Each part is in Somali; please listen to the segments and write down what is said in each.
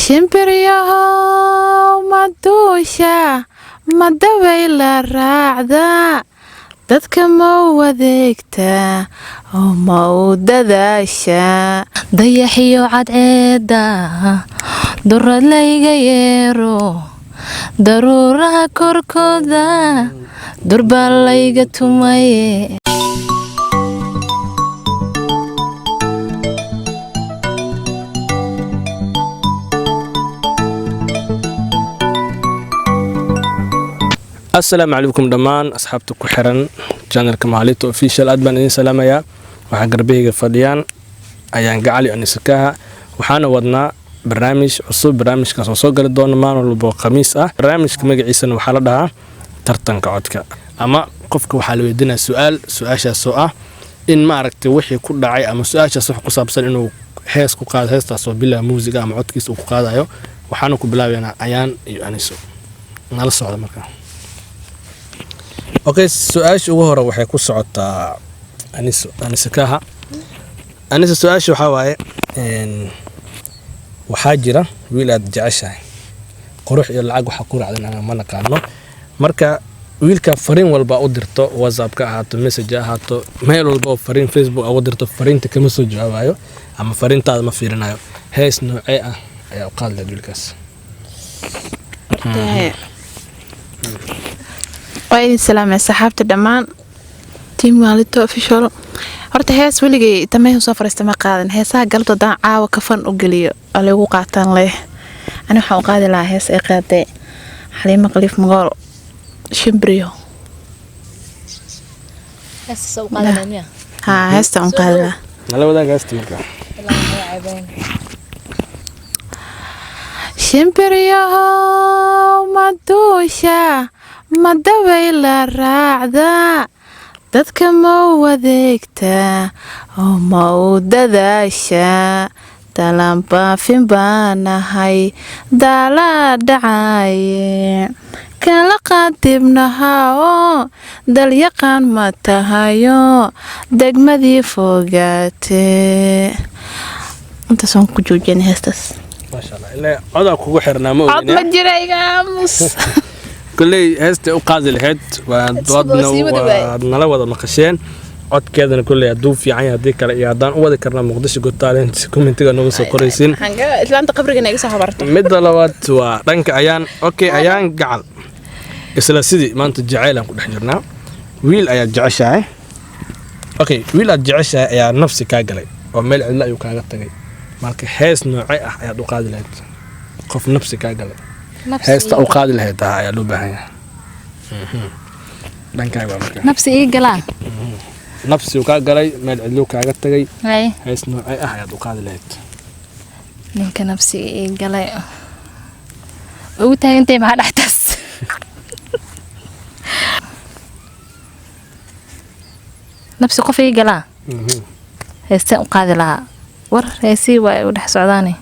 shimbiryahow maduusha madawayla raacda dadka ma wadeegta oo ma u dadaasha dayaxiyo cadceeda durad layga yeero daruuraha korkooda durbaa layga tumaye. السلام عليكم دمان أصحابتك كحرن channel كماليتو official أدبان إني سلامية وحان قربيه فضيان أيان قعلي أني سكاها وحانا ودنا برنامج عصوب برنامج كاسوسو قرد دون مان والبو خميس برنامج كمجي عيسان وحالدها ترتن كعودك أما قفك وحالو يدينا سؤال سؤال إن ما عرفت وحي كل داعي أما سؤال صح قصابسن إنه هيس كقاد هيس تصو بلا موسيقى أما عودكيس وكقاد أيو وحانو كبلاوي أنا أيان يؤنسو نال الصعود مركا. اوكي سؤال ugu hore waxay ku socotaa anisakaha su'aashu waxa waaye waxa jira wiil aad jeceshahay qurux iyo lacag waxa ku raacdan ma naqaano marka wiilka fariin walba u dirto WhatsApp ka ahaato message ahaato mail walba fariin Facebook u dirto fariinta kama soo jawaabayo ama fariintaada ma fiirinayo hees noocee ah ayaa u qaadlay wiilkaas. وأي سلام يا صحابتي دمان تيم ماليتو official horta hees weligay tamay soo fariistay qaadan heesaha galabta daan caawa kafan u galiyo ale ugu qaataan leh ani waxa uu qaadi lahaa hees ay qaaday Xaliimo Khaliif Magool shimbiriyo hees soo qaadanaya heesta aan qaadi lahaa nala wadaag heesta marka shimbiriyo maduusha madawayla raacda dadka ma wadeegta oo ma u dadaasha dalan baafin baanahay daala dhacaye kala qaadibnaha oo dalyaqaan ma tahayo degmadii fogaate intaas aan ku joojin heestas ما شاء الله إلا عضو كوجو حرنا مو عض ما جرى يامس كلي هست أقاضي الهد وضدنا ونلا وضع مقشين عد كذا كل يدوب في عين هذيك الإعدان وذا كرنا مقدس قلت أنت كومنتيجا نوصل قريسين إذا أنت قبرك نيجي صحبرت مدلوات ورنك أيان أوكي أيان قعل إسلا سيدي ما أنت جعيلة كل حجرنا ويل أيان جعشة أوكي ويل الجعشة يا نفسي كاجلي ومل لا يكاجت تجي marka hees noocay ah ayaa u qaadi lahayd qof nafsi ka galay heesta u qaadi lahayd ayaa loo baahan yahay dhankaaga marka nafsi ii galaa nafsi ka galay meel cidlo kaaga tagay hees noocay ah ayaa u qaadi lahayd ninka nafsi ii galay ugu taagantay maxaa dhaxtaas nafsi qof ii galaa heesta u qaadi lahaa war heesi waa u dhex socdaanay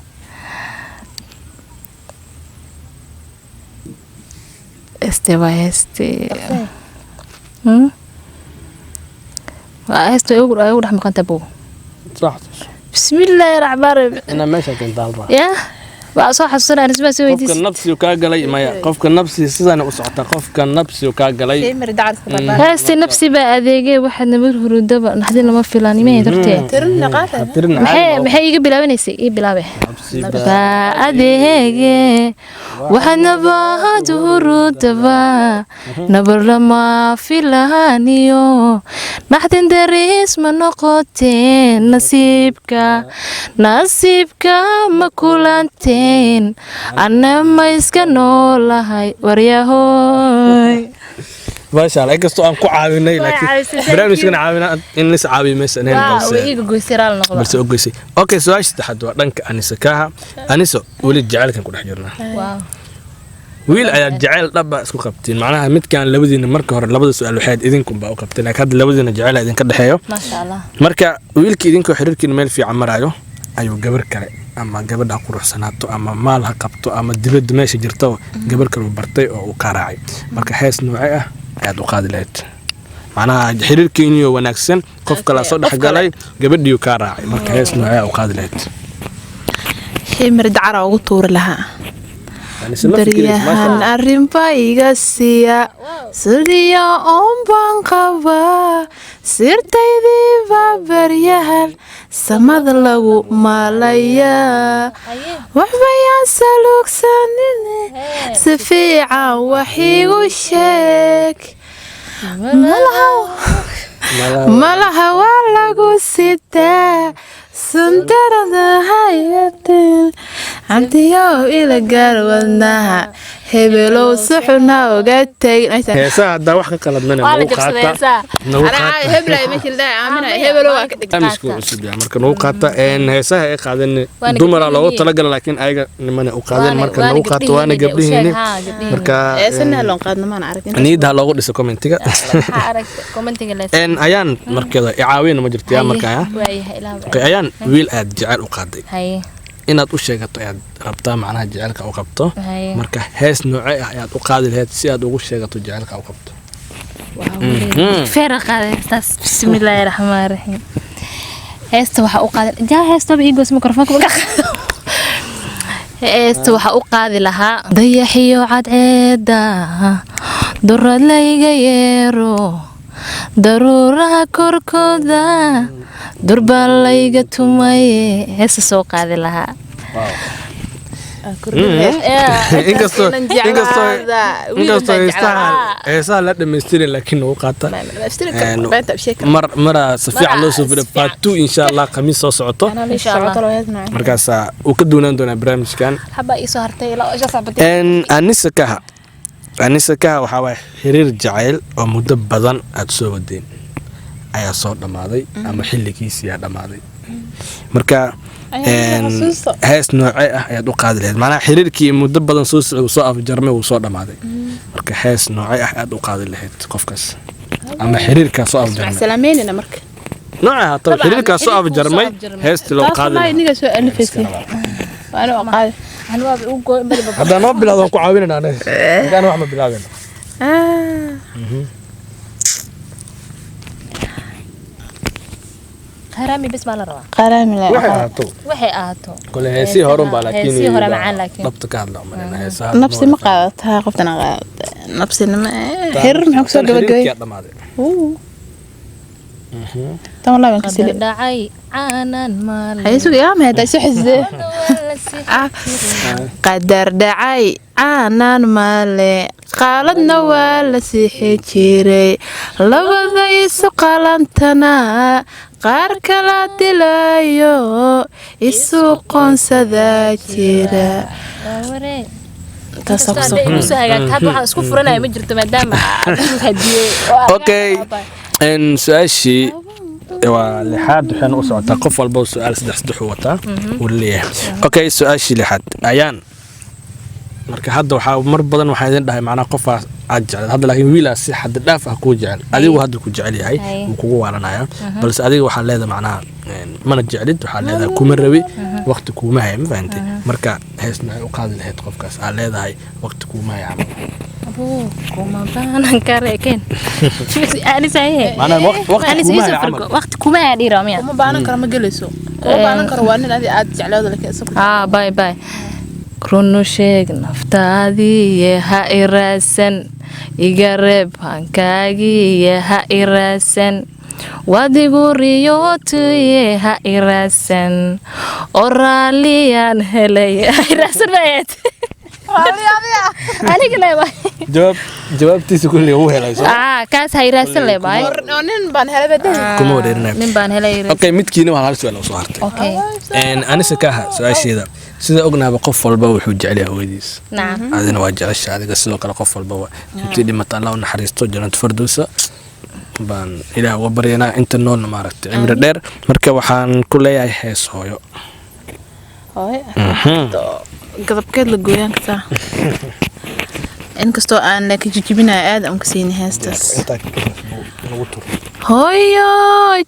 waa ugu dhex maqanta buu صح بسم الله الرحمن الرحيم انا ماشي كنت طالبه يا waa soo xasuusana anisba soo weydiis qofka nafsi ka galay maya qofka nafsi sidana u socota qofka nafsi ka galay heesti nafsi ba adeegay waxa nabad hurudaba naxdin lama filaan imay dartee maxay iga bilaabanaysa ii bilaabay ba adeegay waxa nabad hurudaba nabar lama filaaniyo naxdin daris ma noqoteen nasiibka ma kulantee أنا ما يسكنوا لهاي ورياهوي ما شاء الله كستو أنكو عاوني لكن برامج كنا عاونا إن لسه عاوي مثلا لا ويجي جوسيرال نقطة بس أوكي أوكي سؤال تحدوا دنك أنيسة كها أنيسة ولد جعل كان كل حجرنا واو ويل أيا جعل لبا اسكو كابتن معناها مت كان لبدين مركه هر لبدا سؤال واحد إذنكم بقى كابتن لكن هذا لبدين جعل إذن كده حيو ما شاء الله مركه ويلك إذنكو حريرك ميل في عمرايو أيوة جبر كله ama gabadha ku ruxsanaato ama maal ha qabto ama dibadda meesha jirto gabar kale bartay oo ka raacay marka hees noocay ah aad u qaadi lahayd macnaha xiriirkiinu wanaagsan qof kala soo dhaxgalay gabadhiyo ka raacay marka hees noocay u qaadi lahayd ximir dacara ugu tuuri lahaa يعني سما فكرة ما شاء baryahan الله arrinba iga siiya sidiyo uunbaan qabaa sirtaydiiba baryahan samada lagu maalayaa waxbayaan saluugsanine si fiican wax igu sheeg malaha waa lagu sitaa sundarada hayatin cabdiyow ila gaar wadnaha hebelow suxuna oga tagin heesaha haddaa wax ka qaladnana waa la nagu jabsaday qaata heesaa nagu heblay meeshii la aamina hebelow waa ka dhigtay barnaamijku cusub yahay marka nagu qaata heesaha ay qaadeen Waana dumara loogu gabdhihiin. talagala laakiin ayaga nimana u qaadeen Waana- marka waana nagu qaato waana gabdhihiin, gabdhihiin haa, gabdhihiin. marka eesana loon qaadna maan arag niida loogu dhiso commentiga waxaa aragta commentiga lees ayaan markeeda icaawina ma jirto yaa markaa waayahay ilaa okay ayaan wiil aad jecel u qaaday haye inaad u sheegato ayaad rabtaa macnaha jecelka u qabto haye marka hees noocee ah ayaad u qaadi lahayd si aad ugu sheegato jecelka u qabto feera qaaday heestaas bismillaahi raxmaani raxiim heesta waxaa u qaaday jaa heestaba iigoos mikrofoonka ma qaado heesta waxaa u qaadi lahaa dayaxiyo cadceeda durad layga yeero daruuraha korkooda durbaan layga tumaye heesta soo qaadi lahaa inkastoo heesaha la dhamaystirin laakiin nagu qaata maraa si fiican loo soo fidha faatu insha allah khamiis soo socoto markaasaa uu ka duunaan doonaa barnaamijkan xabaa ii soo hartay ilaa isha saabatay anisa kaha waxaa waay xiriir jacayl oo muddo badan aad soo wadeen ayaa soo dhammaaday ama xilligiisiyaa dhammaaday marka hees noocee ah ayaad u qaadi lahayd macnaha xiriirkii muddo badan soo socday uu soo afjarmay wuu soo dhammaaday marka hees noocee ah ayaad u qaadi lahayd qofkaas ama xiriirkaa soo afjarmay salaameynina marka noocee hataa xiriirkaa soo afjarmay heestii loo qaadi lahayd iniga soo alifaysa waana oo qaadi anwaab u gooy bari haddaan noo bilaado waan ku caawinayna anaga markaan wax ma bilaabeyna harami bes maa la rabaa qaraami la waxay ahaato waxay ahaato kole heesii horun baa laakiin heesii hore macaan laakiin dhabta ka hadla umalina heesaha nafsi ma qaadataa qoftana qaadata nafsina ma xiriir maxaa kusoo gabagabay dhammaaday tan laaban ka sili dhacay caanan maal hay sugi yaa ma haday soo xisde qadar dhacay caanan maale qaaladna waa la siixi jiray labada isu qalantana qaar kala dilayo isu qoonsadaa jira isku furanaya ma jirto maadaama okay su-aashii waa lixaad waxayna u socotaa qof walba su-aal saddex u wataa uu leeyahay okay su-aashii lixaad ayaan marka hadda waxaa mar badan waxaa idin dhahay macnaha qofaa aad jecel hadda laakiin wiilaa si xad dhaaf ah kuu jecel adigu hadda ku jecel yahay wuu kugu waalanaya balse adiga waxaa leedahay macnaha mana jeclid waxaa leedahay kuma rabi waqti kuuma haya ma fahantay marka hees maxay u qaadi lahayd qofkaas aad leedahay waqti kuuma haya camal waqti kuma haya dhiira miya kuma baanan karo ma gelayso kuma baanan karo waa nin adi aad jecleedo laakiin isagu bay bay runu sheeg naftaadiiye ha iraasan iga reeb hankaagiiye ha iraasan wadigu riyootuye ha iraasan oo raalliyaan helay ha iraasan maayad jawaabtiisa kulli uu helayso kaas ha iraasan leebahay nin baan helay kuma wareerinay nin baan helay okay midkiina waa hal su'aal oo soo hartay okay anisa kaha su'aasheeda sida ognaaba qof walba wuxuu jecel yahay hooyadiis nacam adina waa jecesha adiga sidoo kale qof walba intii dhimata Allah u naxariisto jannat firdawsa baan ilaah uga baryanaa inta nool maaragtay cimri dheer marka waxaan ku leeyahay hees hooyo gadabkeed la gooyaan kartaa inkastoo aan laakiin jijibinaya aad aan ka siini heestaas hooyo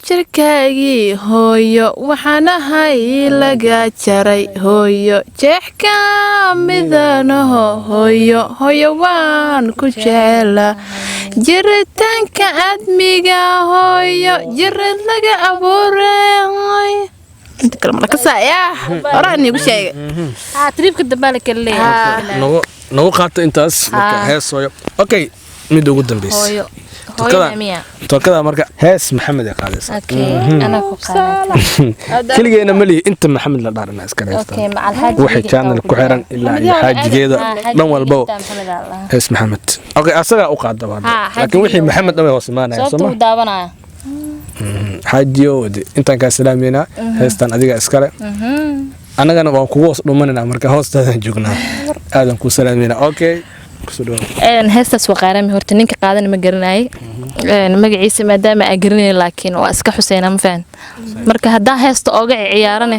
jirkaagii hooyo waxaan ahay laga jaray hooyo jeexka midanaho hooyo hooyo waan ku jecela jiritaanka admiga hooyo jirad laga abuuray inta kale ma la kasaaya hore aan igu sheegay tribka dambe la kala leeyahay nagu qaato intaas marka hees hooyo okay mid ugu dambeysay tokada marka hees maxamed ay qaadaysaa ana ku qaaday kaligeena mali inta maxamed la dhaarna iska reeysta waxay channel ku xiran ilaa iyo xaajigeeda dhan walba hees maxamed okay asaga u qaadaba laakiin wixii maxamed dhamay hoos imaanaya soo daawanaya xaajiyo intaan ka salaameena heestan adiga iskale anagana waan kugu hoos dhumanayna marka hoostaadaan joognaa aadan ku salaameena okay heestaas waqaarami horta ninka qaadan ma garanay magaciisa maadaama ay garanay laakiin waa iska xuseyna ma fahan marka hadaa heesta ooga ciyaarane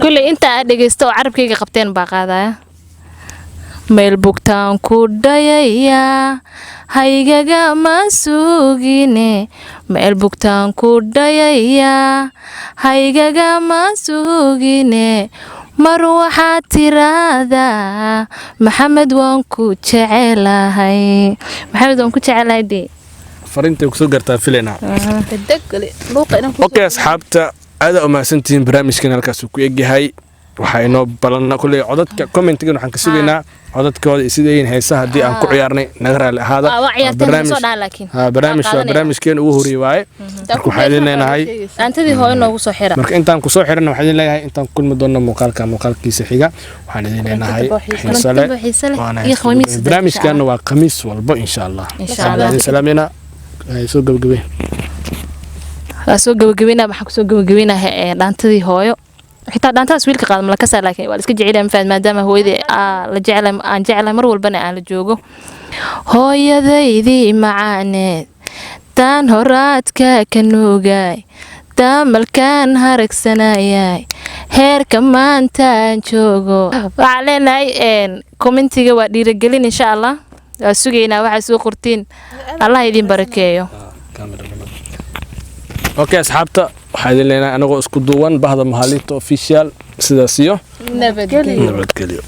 kulli inta aad dhageysto oo carabkayga qabteen baa qaadaya meel bugtaan ku dhayaya haygaga ma sugine meel bugtaan ku dhayaya haygaga ma sugine mar waxaad tiraahdaa maxamed waan ku jecelahay dee fariintay ku soo gartaa filayna okay asxaabta aad u mahadsantihiin barnaamijkan halkaas ku egyahay waxa inoo balana kulay codadka commentigan waxaan ka sugaynaa codadkooda sideen heesaha hadii aan ku ciyaarnay naga raali ahaada barnaamijkeen ugu horeeyay waaye marka waxaan leenahay antadii hooyo noogu soo xira marka intaan ku soo xirana waxaan leeyahay intaan kulmi doono muuqaalkiisa xiga waxaan leenahay barnaamijkan waa khamiis walba insha Allah salaamina soo gabagabeena waxaan ku soo gabagabeynaa dhaantadii hooyo xitaa dhaantaas wiilka qaad ma la kasaa laakiin waa iska jecel ma maadaama hooyadii la jecel aan jecel mar walbana aan la joogo hooyadaydii macaaneed taan horaadka ka nuugay daamalkan haragsanayay heerka maanta aan joogo waxaa leenahay commentiga waa dhiirigelin insha Allah waa sugaynaa waxa soo qortiin Allah idin barakeeyo okay asxaabta waxaan leenahay anagoo isku duuban bahda Maalinta Official sidaas iyo nabadgelyo